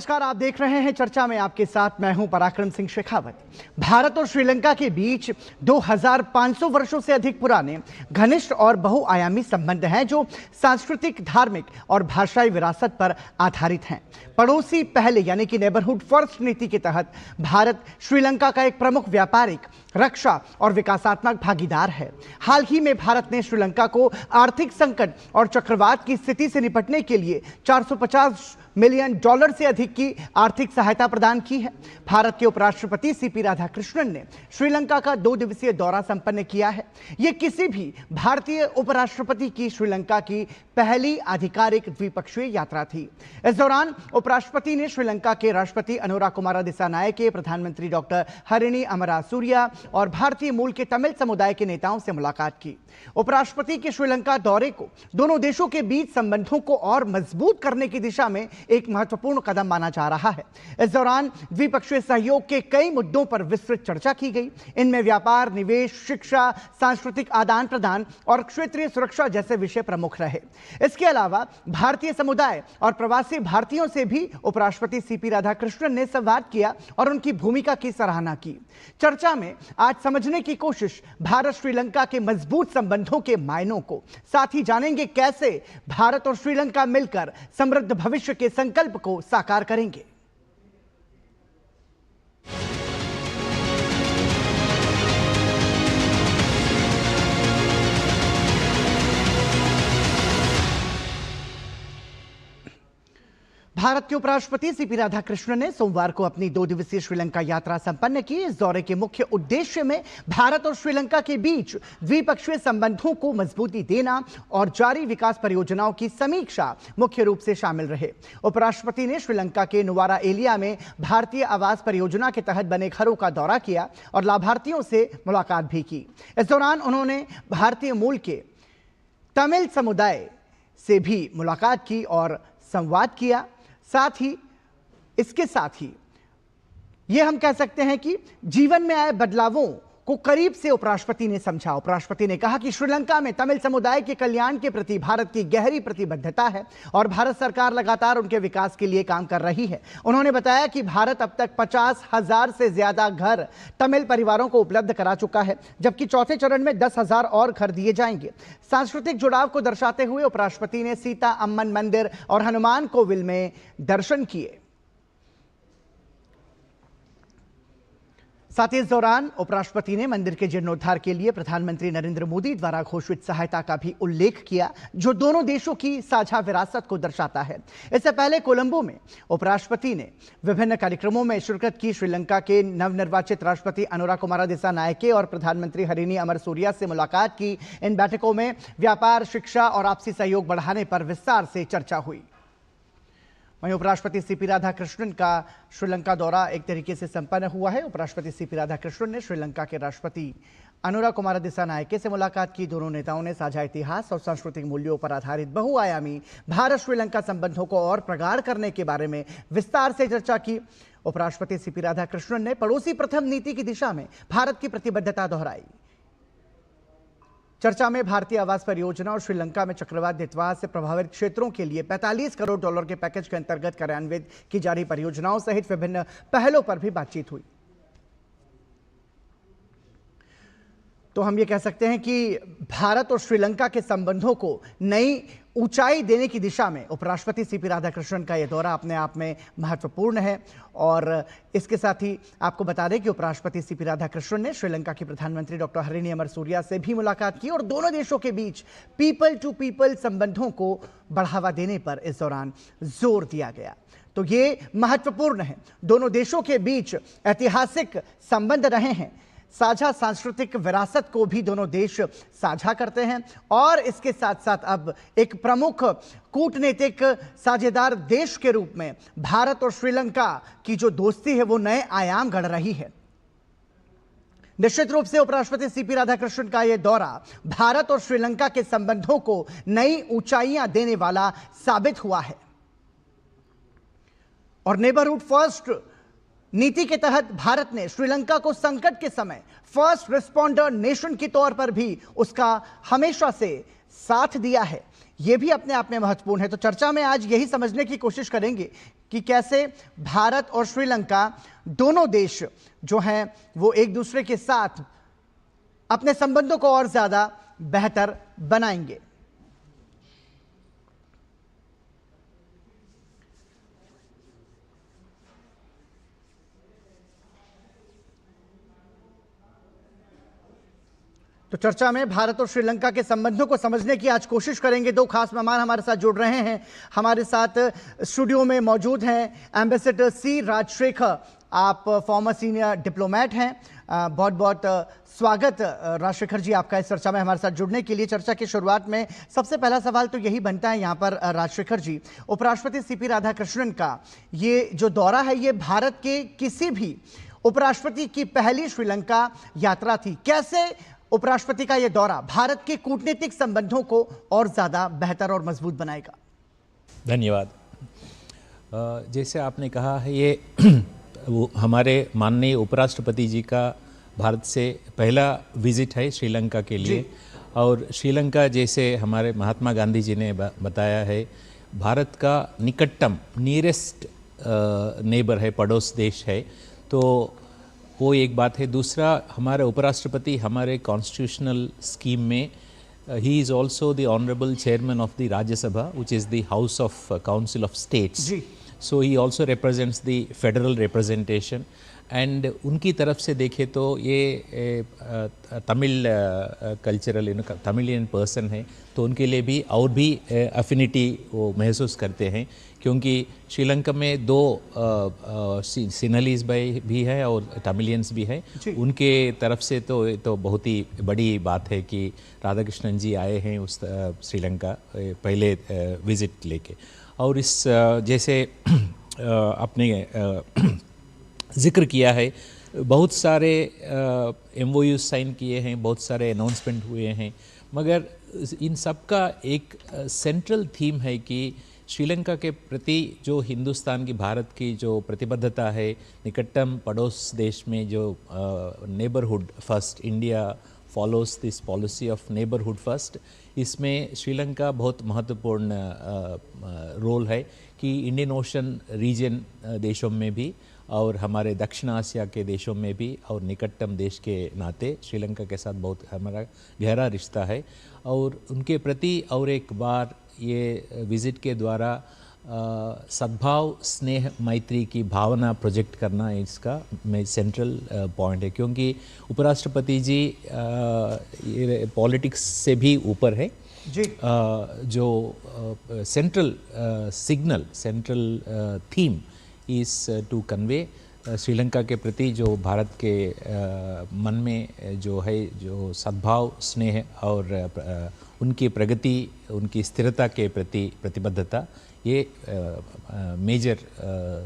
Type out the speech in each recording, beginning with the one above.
नमस्कार, आप देख रहे हैं चर्चा में। आपके साथ मैं हूं पराक्रम सिंह शेखावत। भारत और श्रीलंका के बीच 2500 वर्षों से अधिक पुराने घनिष्ठ और बहुआयामी संबंध हैं जो सांस्कृतिक, धार्मिक और भाषाई विरासत पर आधारित हैं। पड़ोसी पहले यानी कि नेबरहुड फर्स्ट नीति के तहत भारत श्रीलंका का एक प्रमुख व्यापारिक, रक्षा और विकासात्मक भागीदार है। हाल ही में भारत ने श्रीलंका को आर्थिक संकट और चक्रवात की स्थिति से निपटने के लिए $450 मिलियन से अधिक की आर्थिक सहायता प्रदान की है। भारत के उपराष्ट्रपति सीपी राधाकृष्णन ने श्रीलंका का 2 दिवसीय दौरा संपन्न किया है। यह किसी भी भारतीय उपराष्ट्रपति की श्रीलंका की पहली आधिकारिक द्विपक्षीय यात्रा थी। इस दौरान उपराष्ट्रपति ने श्रीलंका के राष्ट्रपति अनुरा कुमारा दिसानायके, प्रधानमंत्री डॉक्टर हरिणी अमरासूरिया और भारतीय मूल के तमिल समुदाय के नेताओं से मुलाकात की। उपराष्ट्रपति के श्रीलंका दौरे को दोनों देशों के बीच संबंधों को और मजबूत करने की दिशा में एक महत्वपूर्ण कदम माना जा रहा है। इस दौरान द्विपक्षीय सहयोग के कई मुद्दों पर विस्तृत चर्चा की गई। इनमें व्यापार, निवेश, शिक्षा, सांस्कृतिक आदान प्रदान और क्षेत्रीय सुरक्षा जैसे विषय प्रमुख रहे। इसके अलावा भारतीय समुदाय और प्रवासी भारतीयों से भी उपराष्ट्रपति सीपी राधाकृष्णन ने संवाद किया और उनकी भूमिका की सराहना की। चर्चा में आज समझने की कोशिश भारत श्रीलंका के मजबूत संबंधों के मायनों को, साथ ही जानेंगे कैसे भारत और श्रीलंका मिलकर समृद्ध भविष्य के संकल्प को साकार करेंगे। भारत के उपराष्ट्रपति सीपी राधाकृष्णन ने सोमवार को अपनी 2 दिवसीय श्रीलंका यात्रा संपन्न की। इस दौरे के मुख्य उद्देश्य में भारत और श्रीलंका के बीच द्विपक्षीय संबंधों को मजबूती देना और जारी विकास परियोजनाओं की समीक्षा मुख्य रूप से शामिल रहे। उपराष्ट्रपति ने श्रीलंका के नुवारा एलिया में भारतीय आवास परियोजना के तहत बने घरों का दौरा किया और लाभार्थियों से मुलाकात भी की। इस दौरान उन्होंने भारतीय मूल के तमिल समुदाय से भी मुलाकात की और संवाद किया। इसके साथ ही यह हम कह सकते हैं कि जीवन में आए बदलावों को करीब से उपराष्ट्रपति ने समझा। उपराष्ट्रपति ने कहा कि श्रीलंका में तमिल समुदाय के कल्याण के प्रति भारत की गहरी प्रतिबद्धता है और भारत सरकार लगातार उनके विकास के लिए काम कर रही है। उन्होंने बताया कि भारत अब तक 50,000 से ज्यादा घर तमिल परिवारों को उपलब्ध करा चुका है, जबकि चौथे चरण में 10,000 और घर दिए जाएंगे। सांस्कृतिक जुड़ाव को दर्शाते हुए उपराष्ट्रपति ने सीता अम्मन मंदिर और हनुमान कोविल में दर्शन किए। साथ ही इस दौरान उपराष्ट्रपति ने मंदिर के जीर्णोद्धार के लिए प्रधानमंत्री नरेंद्र मोदी द्वारा घोषित सहायता का भी उल्लेख किया, जो दोनों देशों की साझा विरासत को दर्शाता है। इससे पहले कोलंबो में उपराष्ट्रपति ने विभिन्न कार्यक्रमों में शिरकत की। श्रीलंका के नवनिर्वाचित राष्ट्रपति अनुरा कुमारा दिसानायके और प्रधानमंत्री हरिणी अमरसूरिया से मुलाकात की। इन बैठकों में व्यापार, शिक्षा और आपसी सहयोग बढ़ाने पर विस्तार से चर्चा हुई। वहीं उपराष्ट्रपति सीपी राधाकृष्णन का श्रीलंका दौरा एक तरीके से संपन्न हुआ है। उपराष्ट्रपति सीपी राधाकृष्णन ने श्रीलंका के राष्ट्रपति अनुरा कुमारा दिसानायके से मुलाकात की। दोनों नेताओं ने साझा इतिहास और सांस्कृतिक मूल्यों पर आधारित बहुआयामी भारत श्रीलंका संबंधों को और प्रगाढ़ करने के बारे में विस्तार से चर्चा की। उपराष्ट्रपति सीपी राधाकृष्णन ने पड़ोसी प्रथम नीति की दिशा में भारत की प्रतिबद्धता दोहराई। चर्चा में भारतीय आवास परियोजना और श्रीलंका में चक्रवात दैत्याघात से प्रभावित क्षेत्रों के लिए $45 करोड़ के पैकेज के अंतर्गत कार्यान्वित की जा रही परियोजनाओं सहित विभिन्न पहलों पर भी बातचीत हुई। तो हम ये कह सकते हैं कि भारत और श्रीलंका के संबंधों को नई ऊंचाई देने की दिशा में उपराष्ट्रपति सीपी राधाकृष्णन का यह दौरा अपने आप में महत्वपूर्ण है। और इसके साथ ही आपको बता दें कि उपराष्ट्रपति सीपी राधाकृष्णन ने श्रीलंका की प्रधानमंत्री डॉक्टर हरिणी अमरसूरिया से भी मुलाकात की और दोनों देशों के बीच पीपल टू पीपल संबंधों को बढ़ावा देने पर इस दौरान जोर दिया गया। तो ये महत्वपूर्ण है। दोनों देशों के बीच ऐतिहासिक संबंध रहे हैं। साझा सांस्कृतिक विरासत को भी दोनों देश साझा करते हैं और इसके साथ साथ अब एक प्रमुख कूटनीतिक साझेदार देश के रूप में भारत और श्रीलंका की जो दोस्ती है वो नए आयाम गढ़ रही है। निश्चित रूप से उपराष्ट्रपति सीपी राधाकृष्णन का यह दौरा भारत और श्रीलंका के संबंधों को नई ऊंचाइयां देने वाला साबित हुआ है और नेबरहुड फर्स्ट नीति के तहत भारत ने श्रीलंका को संकट के समय फर्स्ट रिस्पॉन्डर नेशन के तौर पर भी उसका हमेशा से साथ दिया है। यह भी अपने आप में महत्वपूर्ण है। तो चर्चा में आज यही समझने की कोशिश करेंगे कि कैसे भारत और श्रीलंका दोनों देश जो हैं वो एक दूसरे के साथ अपने संबंधों को और ज्यादा बेहतर बनाएंगे। तो चर्चा में भारत और श्रीलंका के संबंधों को समझने की आज कोशिश करेंगे। दो खास मेहमान हमारे साथ जुड़ रहे हैं। हमारे साथ स्टूडियो में मौजूद हैं एम्बेसडर सी राजशेखर। आप फॉर्मर सीनियर डिप्लोमेट हैं। बहुत बहुत स्वागत राजशेखर जी आपका इस चर्चा में हमारे साथ जुड़ने के लिए। चर्चा की शुरुआत में सबसे पहला सवाल तो यही बनता है यहाँ पर राजशेखर जी, उपराष्ट्रपति सीपी राधाकृष्णन का ये जो दौरा है ये भारत के किसी भी उपराष्ट्रपति की पहली श्रीलंका यात्रा थी। कैसे उपराष्ट्रपति का यह दौरा भारत के कूटनीतिक संबंधों को और ज्यादा बेहतर और मजबूत बनाएगा? धन्यवाद। जैसे आपने कहा है ये वो हमारे माननीय उपराष्ट्रपति जी का भारत से पहला विजिट है श्रीलंका के लिए। और श्रीलंका जैसे हमारे महात्मा गांधी जी ने बताया है भारत का निकटतम नियरेस्ट नेबर है, पड़ोस देश है। तो वो एक बात है। दूसरा, हमारे उपराष्ट्रपति हमारे कॉन्स्टिट्यूशनल स्कीम में he is also the honourable chairman of the Rajya Sabha which is the house of council of states. So he also represents the federal representation. And उनकी तरफ से देखें तो ये तमिल कल्चरल तमिलियन पर्सन है, तो उनके लिए भी और भी अफिनिटी वो महसूस करते हैं, क्योंकि श्रीलंका में दो सिनलीज भाई भी है और तमिलियंस भी है। उनके तरफ से तो बहुत ही बड़ी बात है कि राधाकृष्णन जी आए हैं उस श्रीलंका पहले विजिट लेके। और इस जैसे आपने जिक्र किया है, बहुत सारे MOU साइन किए हैं, बहुत सारे अनाउंसमेंट हुए हैं, मगर इन सब का एक सेंट्रल थीम है कि श्रीलंका के प्रति जो हिंदुस्तान की, भारत की जो प्रतिबद्धता है निकटतम पड़ोस देश में, जो neighbourhood first, India follows this policy of neighbourhood first, इसमें श्रीलंका बहुत महत्वपूर्ण रोल है कि इंडियन ओशन रीजन देशों में भी और हमारे दक्षिण एशिया के देशों में भी और निकटतम देश के नाते श्रीलंका के साथ बहुत हमारा गहरा रिश्ता है। और उनके प्रति और एक बार ये विज़िट के द्वारा सद्भाव, स्नेह, मैत्री की भावना प्रोजेक्ट करना इसका में सेंट्रल पॉइंट है, क्योंकि उपराष्ट्रपति जी पॉलिटिक्स से भी ऊपर है जी। जो central signal, central theme is to convey Sri Lanka के प्रति जो भारत के मन में जो है, जो सद्भाव, स्नेह और उनकी प्रगति, उनकी स्थिरता के प्रति प्रतिबद्धता, ये major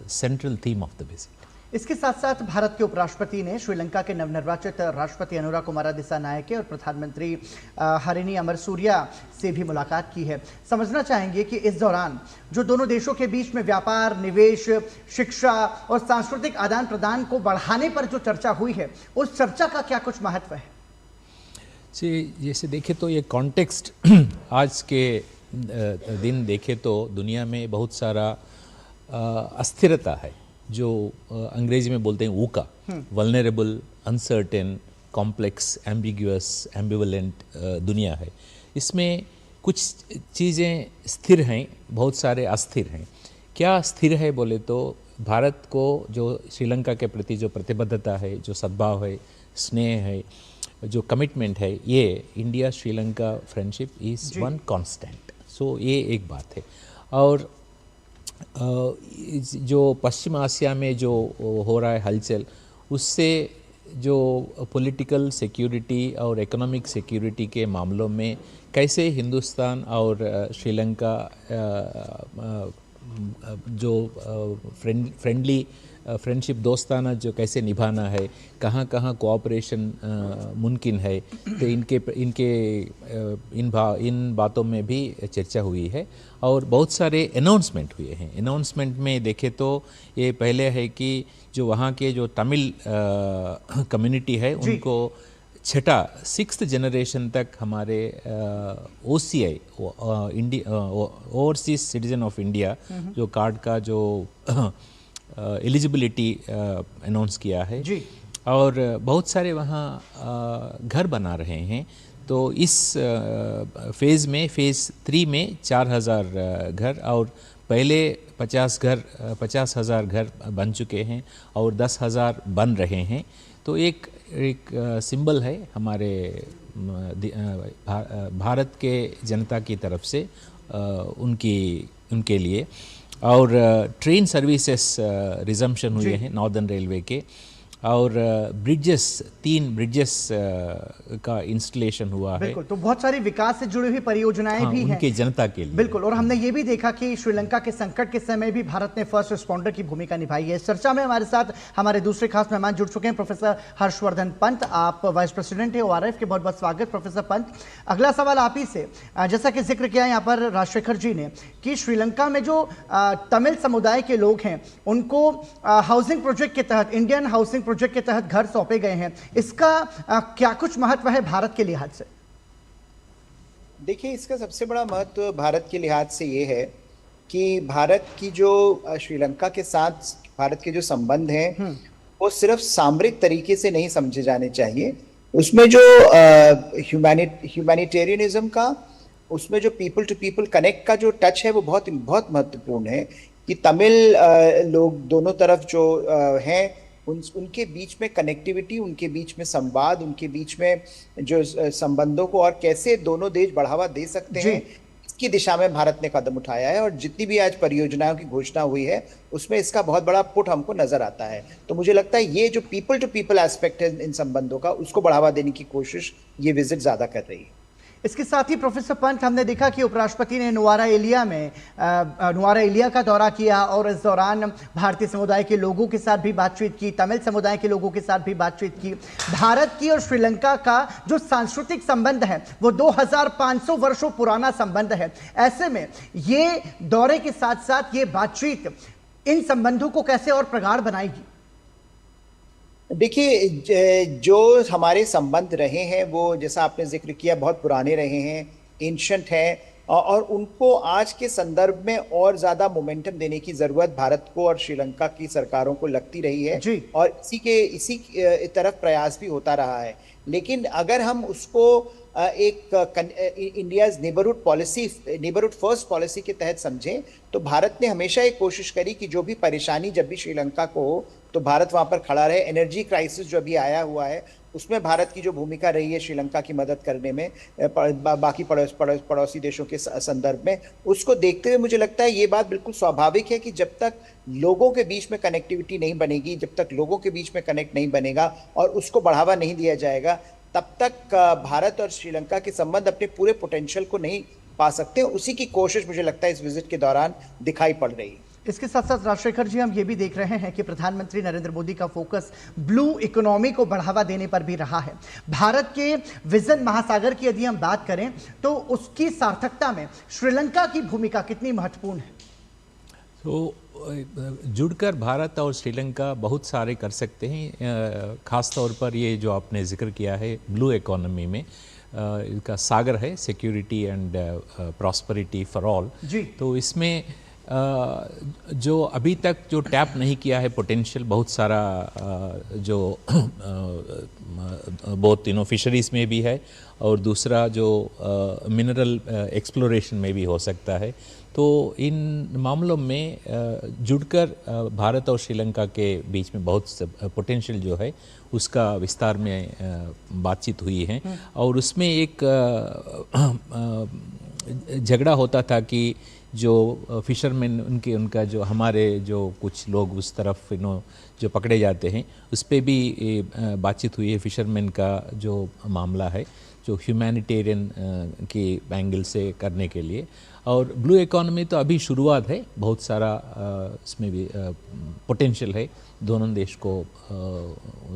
central theme of the visit. इसके साथ साथ भारत के उपराष्ट्रपति ने श्रीलंका के नवनिर्वाचित राष्ट्रपति अनुरा कुमारा दिसानायके और प्रधानमंत्री हरिनी अमरसूरिया से भी मुलाकात की है। समझना चाहेंगे कि इस दौरान जो दोनों देशों के बीच में व्यापार, निवेश, शिक्षा और सांस्कृतिक आदान प्रदान को बढ़ाने पर जो चर्चा हुई है, उस चर्चा का क्या कुछ महत्व है? जी, जैसे देखें तो ये कॉन्टेक्स्ट आज के दिन देखें तो दुनिया में बहुत सारा अस्थिरता है, जो अंग्रेजी में बोलते हैं ऊका, vulnerable, uncertain, complex, ambiguous, ambivalent दुनिया है। इसमें कुछ चीज़ें स्थिर हैं, बहुत सारे अस्थिर हैं। क्या स्थिर है बोले तो भारत को जो श्रीलंका के प्रति जो प्रतिबद्धता है, जो सद्भाव है, स्नेह है, जो कमिटमेंट है, ये India Sri Lanka friendship is one constant. So ये एक बात है। और जो पश्चिम एशिया में जो हो रहा है हलचल, उससे जो पॉलिटिकल सिक्योरिटी और इकोनॉमिक सिक्योरिटी के मामलों में कैसे हिंदुस्तान और श्रीलंका जो फ्रेंडली फ्रेंडशिप दोस्ताना जो कैसे निभाना है, कहाँ कहाँ कोऑपरेशन मुमकिन है, तो इन बातों में भी चर्चा हुई है। और बहुत सारे अनाउंसमेंट हुए हैं। अनाउंसमेंट में देखें तो ये पहले है कि जो वहाँ के जो तमिल कम्युनिटी है उनको छठा 6th जनरेशन तक हमारे OCI overseas citizen of India जो कार्ड का जो एलिजिबिलिटी अनाउंस किया है जी। और बहुत सारे वहाँ घर बना रहे हैं। तो इस फेज़ 3 में 4000 घर और पहले 50,000 घर बन चुके हैं और 10,000 बन रहे हैं। तो एक सिंबल है हमारे भारत के जनता की तरफ से उनके लिए। और ट्रेन सर्विसेज रिजम्पशन हुए हैं नॉर्दर्न रेलवे के, और 3 ब्रिजेस का इंस्टॉलेशन हुआ है। बिल्कुल, तो बहुत सारी विकास से जुड़ी हुई परियोजनाएं भी हैं उनके जनता के लिए। बिल्कुल, और हमने ये भी देखा कि श्रीलंका के संकट के समय भी भारत ने फर्स्ट रिस्पॉन्डर की भूमिका निभाई है। इस चर्चा में हमारे साथ हमारे दूसरे खास मेहमान जुड़ चुके हैं, प्रोफेसर हर्षवर्धन पंत। आप वाइस प्रेसिडेंट है ORF के। बहुत बहुत स्वागत प्रोफेसर पंत। अगला सवाल आप ही से, जैसा कि जिक्र किया यहाँ पर राजशेखर जी ने कि श्रीलंका में जो तमिल समुदाय के लोग हैं उनको हाउसिंग प्रोजेक्ट के तहत, इंडियन हाउसिंग प्रोजेक्ट के तहत घर सौंपे गए हैं, इसका क्या कुछ महत्व है भारत के लिहाज से? देखिए, इसका सबसे बड़ा महत्व भारत के लिहाज से ये है कि भारत की जो श्रीलंका के साथ भारत के जो संबंध हैं वो सिर्फ सामरिक तरीके से नहीं समझे जाने चाहिए। उसमें जो ह्यूमैनिटेरियनिज्म का, उसमें जो पीपल टू पीपल कनेक्ट का जो टच है वो बहुत बहुत महत्वपूर्ण है कि तमिल लोग दोनों तरफ जो हैं उनके बीच में कनेक्टिविटी, उनके बीच में संवाद, उनके बीच में जो संबंधों को और कैसे दोनों देश बढ़ावा दे सकते हैं, इसकी दिशा में भारत ने कदम उठाया है। और जितनी भी आज परियोजनाओं की घोषणा हुई है उसमें इसका बहुत बड़ा पुट हमको नजर आता है। तो मुझे लगता है ये जो पीपल टू पीपल एस्पेक्ट है इन संबंधों का, उसको बढ़ावा देने की कोशिश ये विजिट ज्यादा कर रही है। इसके साथ ही प्रोफेसर पंत, हमने देखा कि उपराष्ट्रपति ने नुआरा एलिया का दौरा किया और इस दौरान भारतीय समुदाय के लोगों के साथ भी बातचीत की, तमिल समुदाय के लोगों के साथ भी बातचीत की। भारत की और श्रीलंका का जो सांस्कृतिक संबंध है वो 2500 वर्षों पुराना संबंध है। ऐसे में ये दौरे के साथ साथ ये बातचीत इन संबंधों को कैसे और प्रगाढ़ बनाएगी? देखिए, जो हमारे संबंध रहे हैं वो, जैसा आपने जिक्र किया, बहुत पुराने रहे हैं, एंशंट हैं, और उनको आज के संदर्भ में और ज्यादा मोमेंटम देने की जरूरत भारत को और श्रीलंका की सरकारों को लगती रही है और इसी तरफ प्रयास भी होता रहा है। लेकिन अगर हम उसको एक इंडियाज नेबरहुड फर्स्ट पॉलिसी के तहत समझें तो भारत ने हमेशा एक कोशिश करी कि जो भी परेशानी जब भी श्रीलंका को हो तो भारत वहां पर खड़ा रहे। एनर्जी क्राइसिस जो अभी आया हुआ है उसमें भारत की जो भूमिका रही है श्रीलंका की मदद करने में बाकी पड़ोसी देशों के संदर्भ में, उसको देखते हुए मुझे लगता है ये बात बिल्कुल स्वाभाविक है कि जब तक लोगों के बीच में कनेक्टिविटी नहीं बनेगी, जब तक लोगों के बीच में कनेक्ट नहीं बनेगा और उसको बढ़ावा नहीं दिया जाएगा, तब तक भारत और श्रीलंका के संबंध अपने पूरे पोटेंशियल को नहीं पा सकते। उसी की कोशिश मुझे लगता है इस विजिट के दौरान दिखाई पड़ रही है। इसके साथ साथ राजशेखर जी, हम ये भी देख रहे हैं कि प्रधानमंत्री नरेंद्र मोदी का फोकस ब्लू इकोनॉमी को बढ़ावा देने पर भी रहा है। भारत के विजन महासागर की यदि हम बात करें तो उसकी सार्थकता में श्रीलंका की भूमिका कितनी महत्वपूर्ण है? तो जुड़कर भारत और श्रीलंका बहुत सारे कर सकते हैं। ख़ास तौर पर ये जो आपने जिक्र किया है ब्लू इकोनॉमी में, इसका सागर है security and prosperity for all. तो इसमें जो अभी तक जो टैप नहीं किया है पोटेंशियल बहुत सारा, जो बहुत फिशरीज़ में भी है और दूसरा जो मिनरल एक्सप्लोरेशन में भी हो सकता है। तो इन मामलों में जुड़कर भारत और श्रीलंका के बीच में बहुत पोटेंशियल जो है उसका विस्तार में बातचीत हुई है। और उसमें एक झगड़ा होता था कि जो फिशरमैन उनका जो हमारे जो कुछ लोग उस तरफ जो पकड़े जाते हैं उस पर भी बातचीत हुई है। फिशरमैन का जो मामला है जो ह्यूमैनिटेरियन के एंगल से करने के लिए, और ब्लू इकोनॉमी तो अभी शुरुआत है, बहुत सारा इसमें भी पोटेंशियल है दोनों देश को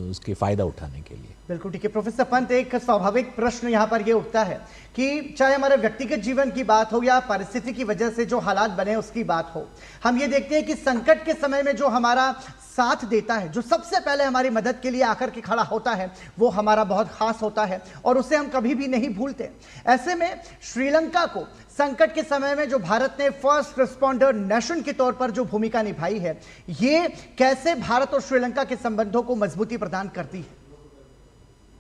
उसके फ़ायदा उठाने के लिए। बिल्कुल ठीक है प्रोफेसर पंत, एक स्वाभाविक प्रश्न यहाँ पर ये उठता है कि चाहे हमारे व्यक्तिगत जीवन की बात हो या परिस्थिति की वजह से जो हालात बने उसकी बात हो, हम ये देखते हैं कि संकट के समय में जो हमारा साथ देता है, जो सबसे पहले हमारी मदद के लिए आकर के खड़ा होता है, वो हमारा बहुत खास होता है और उसे हम कभी भी नहीं भूलते। ऐसे में श्रीलंका को संकट के समय में जो भारत ने फर्स्ट रिस्पॉन्डर नेशन के तौर पर जो भूमिका निभाई है, ये कैसे भारत और श्रीलंका के संबंधों को मजबूती प्रदान करती है?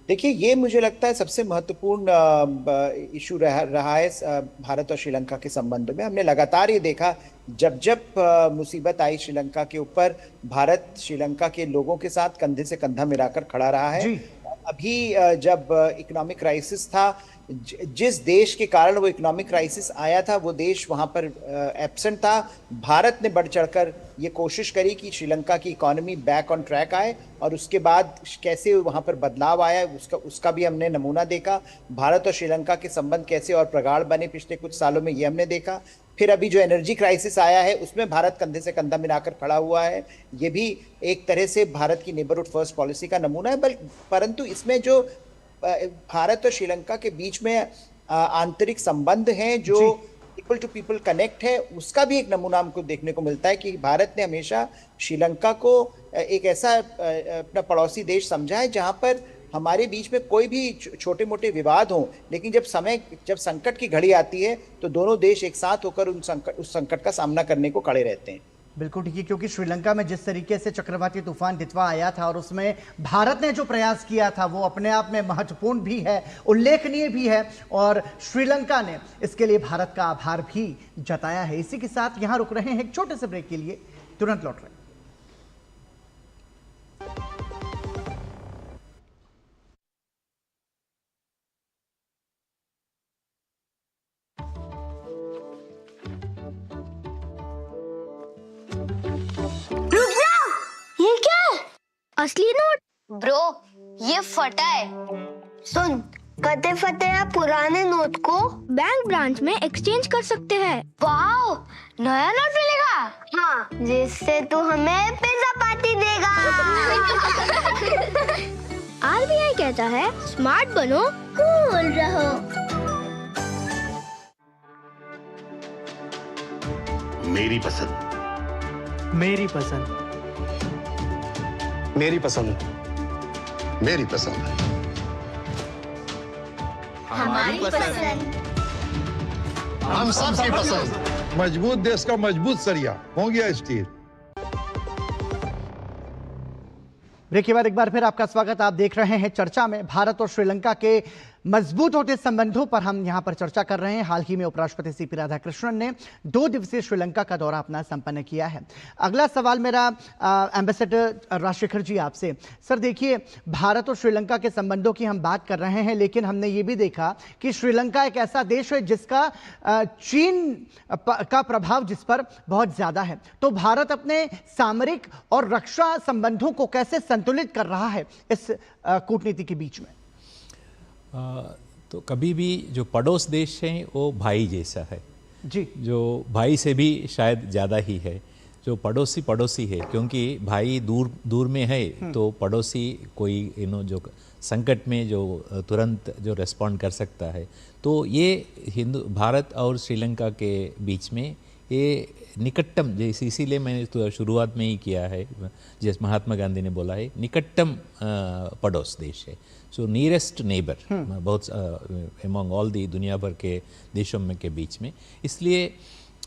देखिए, ये मुझे लगता है सबसे महत्वपूर्ण इशू रहा है भारत और श्रीलंका के संबंध में। हमने लगातार ये देखा, जब जब मुसीबत आई श्रीलंका के ऊपर, भारत श्रीलंका के लोगों के साथ कंधे से कंधा मिलाकर खड़ा रहा है। अभी जब इकोनॉमिक क्राइसिस था, जिस देश के कारण वो इकोनॉमिक क्राइसिस आया था, वो देश वहाँ पर एब्सेंट था। भारत ने बढ़ चढ़कर ये कोशिश करी कि श्रीलंका की इकोनॉमी बैक ऑन ट्रैक आए, और उसके बाद कैसे वहाँ पर बदलाव आया उसका भी हमने नमूना देखा। भारत और श्रीलंका के संबंध कैसे और प्रगाढ़ बने पिछले कुछ सालों में, ये हमने देखा। फिर अभी जो एनर्जी क्राइसिस आया है, उसमें भारत कंधे से कंधा मिलाकर खड़ा हुआ है। ये भी एक तरह से भारत की नेबरहुड फर्स्ट पॉलिसी का नमूना है। परंतु इसमें जो भारत और श्रीलंका के बीच में आंतरिक संबंध हैं, जो पीपल टू पीपल कनेक्ट है, उसका भी एक नमूना हमको देखने को मिलता है कि भारत ने हमेशा श्रीलंका को एक ऐसा अपना पड़ोसी देश समझा है जहां पर हमारे बीच में कोई भी छोटे मोटे विवाद हों, लेकिन जब संकट की घड़ी आती है तो दोनों देश एक साथ होकर उस संकट का सामना करने को खड़े रहते हैं। बिल्कुल ठीक है, क्योंकि श्रीलंका में जिस तरीके से चक्रवाती तूफान दितवा आया था और उसमें भारत ने जो प्रयास किया था, वो अपने आप में महत्वपूर्ण भी है, उल्लेखनीय भी है, और श्रीलंका ने इसके लिए भारत का आभार भी जताया है। इसी के साथ यहां रुक रहे हैं एक छोटे से ब्रेक के लिए, तुरंत लौट रहे हैं। असली नोट? ब्रो, ये फटा है। सुन, कते फटे या पुराने नोट को बैंक ब्रांच में एक्सचेंज कर सकते हैं। वाओ, नया नोट मिलेगा? हाँ, जिससे तू हमें पिज्जा पार्टी देगा। आरबीआई कहता है, स्मार्ट बनो, कूल रहो। मेरी पसंद, मेरी पसंद, मेरी पसंद, मेरी पसंद, हमारी पसंद। हम सबकी पसंद। मजबूत देश का मजबूत सरिया हो गया स्टील। ब्रेक के बाद एक बार फिर आपका स्वागत। आप देख रहे हैं चर्चा में। भारत और श्रीलंका के मजबूत होते संबंधों पर हम यहां पर चर्चा कर रहे हैं। हाल ही में उपराष्ट्रपति सीपी राधाकृष्णन ने 2 दिवसीय श्रीलंका का दौरा अपना संपन्न किया है। अगला सवाल मेरा एम्बेसडर राजशेखर जी आपसे। सर देखिए, भारत और श्रीलंका के संबंधों की हम बात कर रहे हैं, लेकिन हमने ये भी देखा कि श्रीलंका एक ऐसा देश है जिसका चीन का प्रभाव जिस पर बहुत ज्यादा है। तो भारत अपने सामरिक और रक्षा संबंधों को कैसे संतुलित कर रहा है इस कूटनीति के बीच में? तो कभी भी जो पड़ोस देश हैं वो भाई जैसा है जी, जो भाई से भी शायद ज़्यादा ही है। जो पड़ोसी पड़ोसी है, क्योंकि भाई दूर दूर में है तो पड़ोसी कोई जो संकट में जो तुरंत जो रेस्पॉन्ड कर सकता है। तो ये भारत और श्रीलंका के बीच में ये निकटतम, जैसे इसीलिए मैंने तो शुरुआत में ही किया है, जैसे महात्मा गांधी ने बोला है, निकटतम पड़ोस देश है। सो नियरेस्ट नेबर बहुत अमॉन्ग ऑल दी दुनिया भर के देशों में के बीच में। इसलिए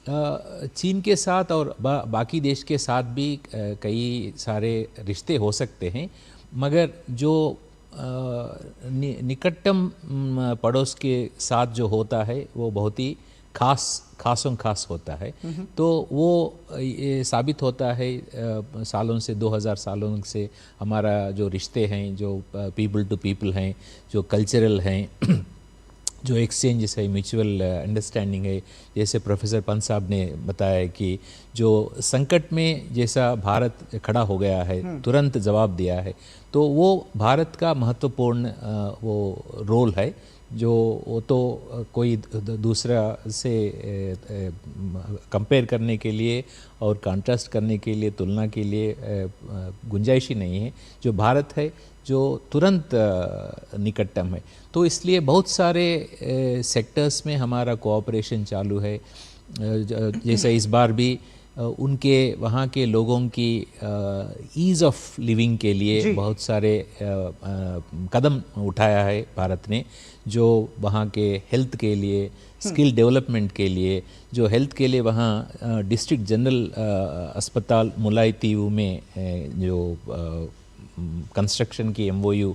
चीन के साथ और बाकी देश के साथ भी कई सारे रिश्ते हो सकते हैं, मगर जो निकटतम पड़ोस के साथ जो होता है वो बहुत ही खास होता है। तो वो ये साबित होता है सालों से, 2000 सालों से हमारा जो रिश्ते हैं, जो पीपल टू पीपल हैं, जो कल्चरल हैं, जो एक्सचेंजेस है, म्यूचुअल अंडरस्टैंडिंग है, जैसे प्रोफेसर पंत साहब ने बताया कि जो संकट में जैसा भारत खड़ा हो गया है, तुरंत जवाब दिया है, तो वो भारत का महत्वपूर्ण वो रोल है, जो वो तो कोई दूसरा से कंपेयर करने के लिए और कंट्रास्ट करने के लिए, तुलना के लिए गुंजाइश ही नहीं है। जो भारत है जो तुरंत निकटतम है, तो इसलिए बहुत सारे सेक्टर्स में हमारा कोऑपरेशन चालू है। जैसे इस बार भी उनके वहाँ के लोगों की ईज़ ऑफ लिविंग के लिए बहुत सारे कदम उठाया है भारत ने, जो वहाँ के हेल्थ के लिए, स्किल डेवलपमेंट के लिए, जो हेल्थ के लिए वहाँ डिस्ट्रिक्ट जनरल अस्पताल मुलायतीव में जो कंस्ट्रक्शन की MOU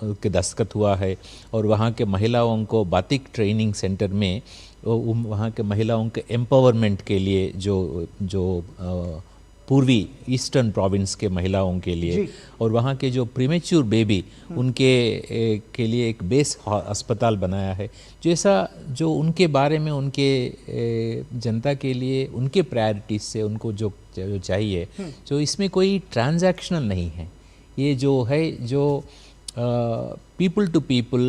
के दस्तखत हुआ है, और वहाँ के महिलाओं को बातिक ट्रेनिंग सेंटर में वहाँ के महिलाओं के एम्पावरमेंट के लिए जो पूर्वी ईस्टर्न प्रोविंस के महिलाओं के लिए, और वहाँ के जो प्रीमेच्योर बेबी उनके के लिए एक बेस अस्पताल बनाया है। जैसा जो उनके बारे में उनके जनता के लिए उनके प्रायोरिटीज से उनको जो चाहिए, जो इसमें कोई ट्रांजैक्शनल नहीं है। ये जो है जो पीपल टू पीपल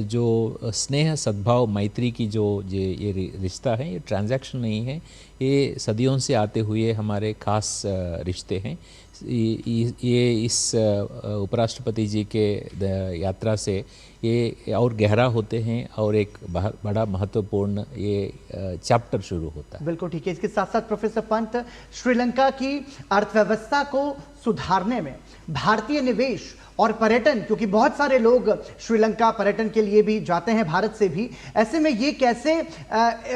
जो स्नेह सद्भाव मैत्री की जो ये रिश्ता है, ये ट्रांजैक्शन नहीं है, ये सदियों से आते हुए हमारे खास रिश्ते हैं। ये इस उपराष्ट्रपति जी के यात्रा से ये और गहरा होते हैं और एक बड़ा महत्वपूर्ण ये चैप्टर शुरू होता है। बिल्कुल ठीक है। इसके साथ साथ प्रोफेसर पंत, श्रीलंका की अर्थव्यवस्था को सुधारने में भारतीय निवेश और पर्यटन, क्योंकि बहुत सारे लोग श्रीलंका पर्यटन के लिए भी जाते हैं भारत से भी, ऐसे में ये कैसे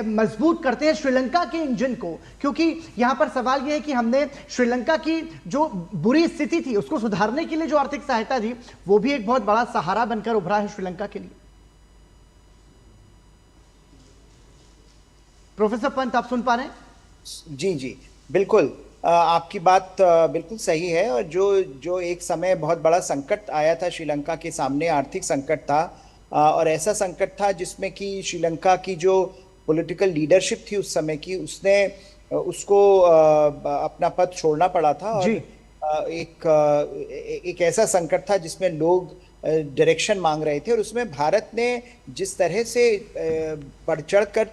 मजबूत करते हैं श्रीलंका के इंजन को? क्योंकि यहाँ पर सवाल ये है कि हमने श्रीलंका की जो बुरी स्थिति थी उसको सुधारने के लिए जो आर्थिक सहायता दी, वो भी एक बहुत बड़ा सहारा बनकर उभरा है श्रीलंका के लिए। प्रोफेसर पंत, आप सुन पा रहे हैं? जी जी बिल्कुल, आपकी बात बिल्कुल सही है। और जो एक समय बहुत बड़ा संकट आया था श्रीलंका के सामने, आर्थिक संकट था, और ऐसा संकट था जिसमें कि श्रीलंका की जो पॉलिटिकल लीडरशिप थी उस समय की, उसको अपना पद छोड़ना पड़ा था। और एक ऐसा संकट था जिसमें लोग डायरेक्शन मांग रहे थे, और उसमें भारत ने जिस तरह से बढ़ चढ़ कर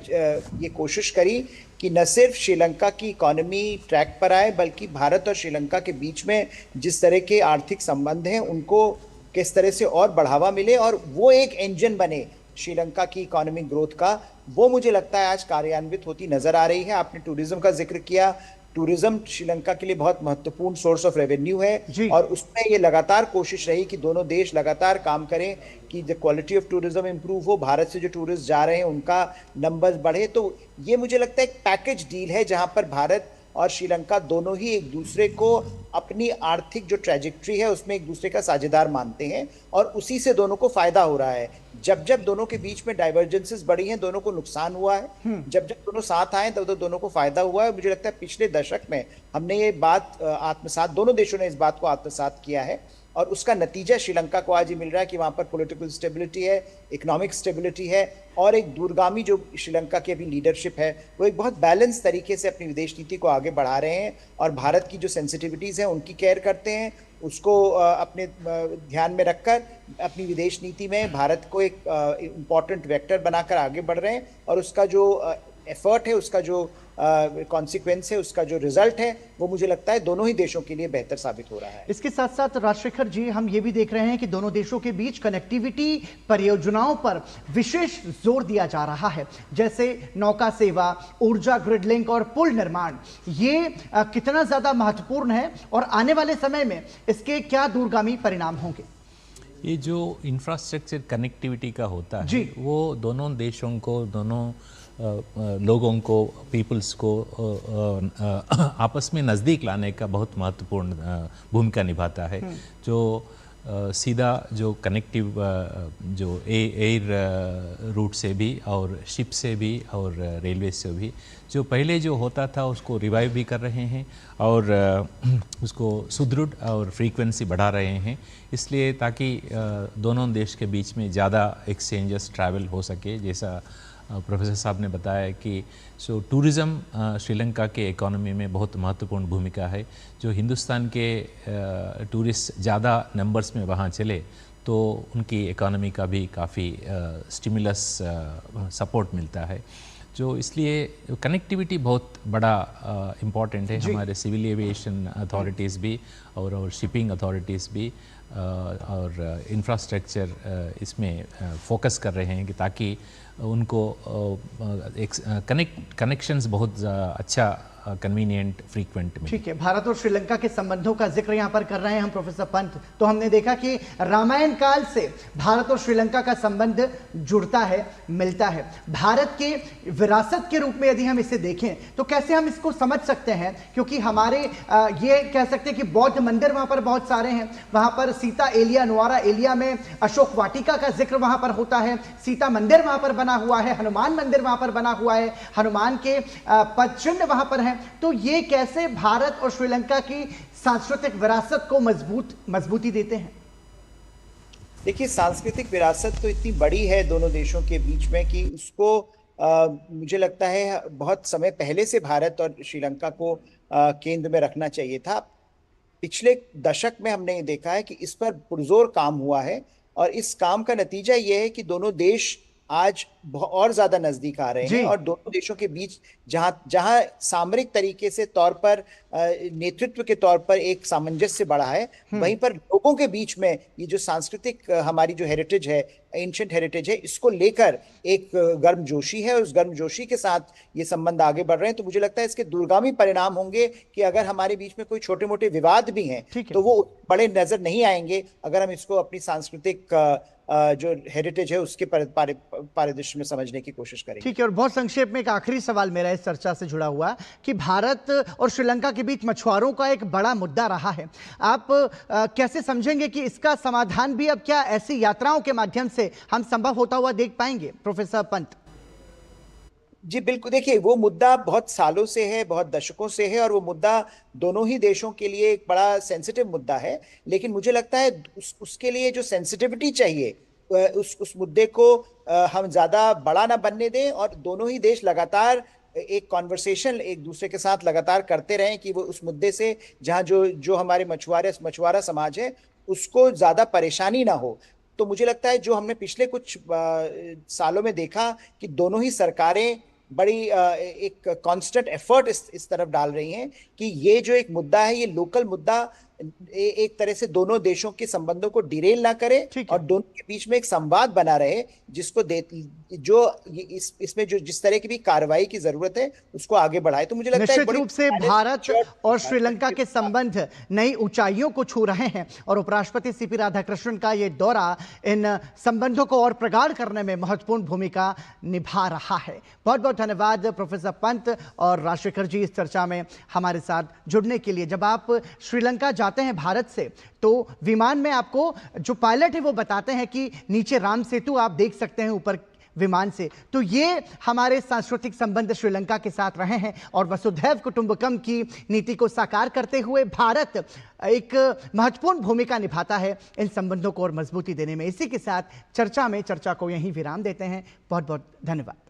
ये कोशिश करी कि न सिर्फ श्रीलंका की इकोनॉमी ट्रैक पर आए, बल्कि भारत और श्रीलंका के बीच में जिस तरह के आर्थिक संबंध हैं उनको किस तरह से और बढ़ावा मिले और वो एक इंजन बने श्रीलंका की इकोनॉमिक ग्रोथ का, वो मुझे लगता है आज कार्यान्वित होती नजर आ रही है। आपने टूरिज्म का जिक्र किया, टूरिज्म श्रीलंका के लिए बहुत महत्वपूर्ण सोर्स ऑफ रेवेन्यू है, और उसमें ये लगातार कोशिश रही कि दोनों देश लगातार काम करें कि the quality of tourism improve हो, भारत से जो टूरिस्ट जा रहे हैं उनका नंबर्स बढ़े। तो ये मुझे लगता है एक पैकेज डील है जहां पर भारत और श्रीलंका दोनों ही एक दूसरे को अपनी आर्थिक जो ट्रैजेक्टरी है उसमें एक दूसरे का साझेदार मानते हैं, और उसी से दोनों को फायदा हो रहा है। जब जब दोनों के बीच में डाइवर्जेंसेस बढ़ी हैं, दोनों को नुकसान हुआ है, जब जब दोनों साथ आए तब तो दोनों को फायदा हुआ है। मुझे लगता है पिछले दशक में हमने ये बात आत्मसात, दोनों देशों ने इस बात को आत्मसात किया है, और उसका नतीजा श्रीलंका को आज ये मिल रहा है कि वहाँ पर पॉलिटिकल स्टेबिलिटी है, इकोनॉमिक स्टेबिलिटी है, और एक दूरगामी जो श्रीलंका की अभी लीडरशिप है वो एक बहुत बैलेंस तरीके से अपनी विदेश नीति को आगे बढ़ा रहे हैं, और भारत की जो सेंसिटिविटीज़ हैं उनकी केयर करते हैं, उसको अपने ध्यान में रखकर अपनी विदेश नीति में भारत को एक इम्पॉर्टेंट वेक्टर बनाकर आगे बढ़ रहे हैं, और उसका जो एफर्ट है, उसका जो कॉन्सिक्वेंस है, उसका जो रिजल्ट है, वो मुझे लगता है दोनों ही देशों के लिए बेहतर साबित हो रहा है। इसके साथ साथ राजशेखर जी, हम ये भी देख रहे हैं कि दोनों देशों के बीच कनेक्टिविटी परियोजनाओं पर विशेष जोर दिया जा रहा है, जैसे नौका सेवा, ऊर्जा ग्रिड लिंक और पुल निर्माण। ये कितना ज्यादा महत्वपूर्ण है और आने वाले समय में इसके क्या दूरगामी परिणाम होंगे? ये जो इंफ्रास्ट्रक्चर कनेक्टिविटी का होता है वो दोनों देशों को, दोनों लोगों को, पीपल्स को आपस में नज़दीक लाने का बहुत महत्वपूर्ण भूमिका निभाता है। जो सीधा जो कनेक्टिव जो एयर रूट से भी और शिप से भी और रेलवे से भी जो पहले जो होता था उसको रिवाइव भी कर रहे हैं और उसको सुदृढ़ और फ्रीक्वेंसी बढ़ा रहे हैं, इसलिए ताकि दोनों देश के बीच में ज़्यादा एक्सचेंजेस ट्रैवल हो सके। जैसा प्रोफेसर साहब ने बताया कि टूरिज़्म श्रीलंका के इकोनॉमी में बहुत महत्वपूर्ण भूमिका है। जो हिंदुस्तान के टूरिस्ट ज़्यादा नंबर्स में वहाँ चले तो उनकी इकोनॉमी का भी काफ़ी स्टिमुलस सपोर्ट मिलता है। जो इसलिए कनेक्टिविटी बहुत बड़ा इम्पॉर्टेंट है। हमारे सिविल एविएशन अथॉरिटीज़ भी और शिपिंग अथॉरिटीज़ भी और इंफ्रास्ट्रक्चर इसमें फोकस कर रहे हैं कि ताकि उनको कनेक्शंस बहुत अच्छा कन्वीनियंट फ्रीक्वेंट में। ठीक है, भारत और श्रीलंका के संबंधों का जिक्र यहाँ पर कर रहे हैं हम प्रोफेसर पंत, तो हमने देखा कि रामायण काल से भारत और श्रीलंका का संबंध जुड़ता है, मिलता है। भारत के विरासत के रूप में यदि हम इसे देखें तो कैसे हम इसको समझ सकते हैं, क्योंकि हमारे ये कह सकते हैं कि बौद्ध मंदिर वहाँ पर बहुत सारे हैं, वहाँ पर सीता एलिया नुआरा एलिया में अशोक वाटिका का जिक्र वहाँ पर होता है, सीता मंदिर वहाँ पर बना हुआ है, हनुमान मंदिर वहाँ पर बना हुआ है, हनुमान के पद चिन्ह वहाँ पर हैं। तो ये कैसे भारत और श्रीलंका की सांस्कृतिक विरासत को मजबूती देते हैं? देखिए, सांस्कृतिक विरासत तो इतनी बड़ी है दोनों देशों के बीच में कि उसको मुझे लगता है बहुत समय पहले से भारत और श्रीलंका को केंद्र में रखना चाहिए था। पिछले दशक में हमने देखा है कि इस पर पुरजोर काम हुआ है और इस काम का नतीजा ये है कि दोनों देश आज और ज्यादा नजदीक आ रहे हैं और दोनों देशों के बीच जहां सामरिक तरीके से तौर पर नेतृत्व के तौर पर एक सामंजस्य बढ़ा है, वहीं पर लोगों के बीच में ये जो सांस्कृतिक हमारी जो हेरिटेज है, एंशिएंट हेरिटेज है, इसको लेकर एक गर्मजोशी है और उस गर्मजोशी के साथ ये संबंध आगे बढ़ रहे हैं। तो मुझे लगता है इसके दूरगामी परिणाम होंगे कि अगर हमारे बीच में कोई छोटे मोटे विवाद भी हैं तो वो बड़े नजर नहीं आएंगे अगर हम इसको अपनी सांस्कृतिक जो हेरिटेज है उसके परिदृश्य में समझने की कोशिश करेंगे। ठीक है, और बहुत संक्षेप में एक आखिरी सवाल मेरा इस चर्चा से जुड़ा हुआ कि भारत और श्रीलंका के बीच मछुआरों का एक बड़ा मुद्दा रहा है, आप कैसे समझेंगे कि इसका समाधान भी अब क्या ऐसी यात्राओं के माध्यम से हम संभव होता हुआ देख पाएंगे? प्रोफेसर पंत जी बिल्कुल, देखिए वो मुद्दा बहुत सालों से है, बहुत दशकों से है और वो मुद्दा दोनों ही देशों के लिए एक बड़ा सेंसिटिव मुद्दा है। लेकिन मुझे लगता है उसके लिए जो सेंसिटिविटी चाहिए उस मुद्दे को हम ज्यादा बड़ा ना बनने दें और दोनों ही देश लगातार एक कॉन्वर्सेशन एक दूसरे के साथ लगातार करते रहें कि वो उस मुद्दे से जहाँ जो हमारे मछुआरा समाज है उसको ज्यादा परेशानी ना हो। तो मुझे लगता है जो हमने पिछले कुछ सालों में देखा कि दोनों ही सरकारें बड़ी एक कांस्टेंट एफर्ट इस तरफ डाल रही हैं कि ये जो एक मुद्दा है, ये लोकल मुद्दा एक तरह से दोनों देशों के संबंधों को डिरेल ना करे और दोनों के बीच में एक संवाद बना रहे, जिसको इसमें जो जिस तरह की भी कार्रवाई की जरूरत है उसको आगे बढ़ाए। तो मुझे लगता है निश्चित रूप से भारत और श्रीलंका के संबंध नई ऊंचाइयों को छू रहे हैं और उपराष्ट्रपति सीपी राधाकृष्णन का ये दौरा इन संबंधों को और प्रगाढ़ करने में महत्वपूर्ण भूमिका निभा रहा है। बहुत बहुत धन्यवाद प्रोफेसर पंत और राजशेखर जी इस चर्चा में हमारे साथ जुड़ने के लिए। जब आप श्रीलंका जाते हैं भारत से तो विमान में आपको जो पायलट है वो बताते हैं कि नीचे राम सेतु आप देख सकते हैं ऊपर विमान से। तो ये हमारे सांस्कृतिक संबंध श्रीलंका के साथ रहे हैं और वसुधैव कुटुंबकम की नीति को साकार करते हुए भारत एक महत्वपूर्ण भूमिका निभाता है इन संबंधों को और मजबूती देने में। इसी के साथ चर्चा को यहीं विराम देते हैं। बहुत बहुत धन्यवाद।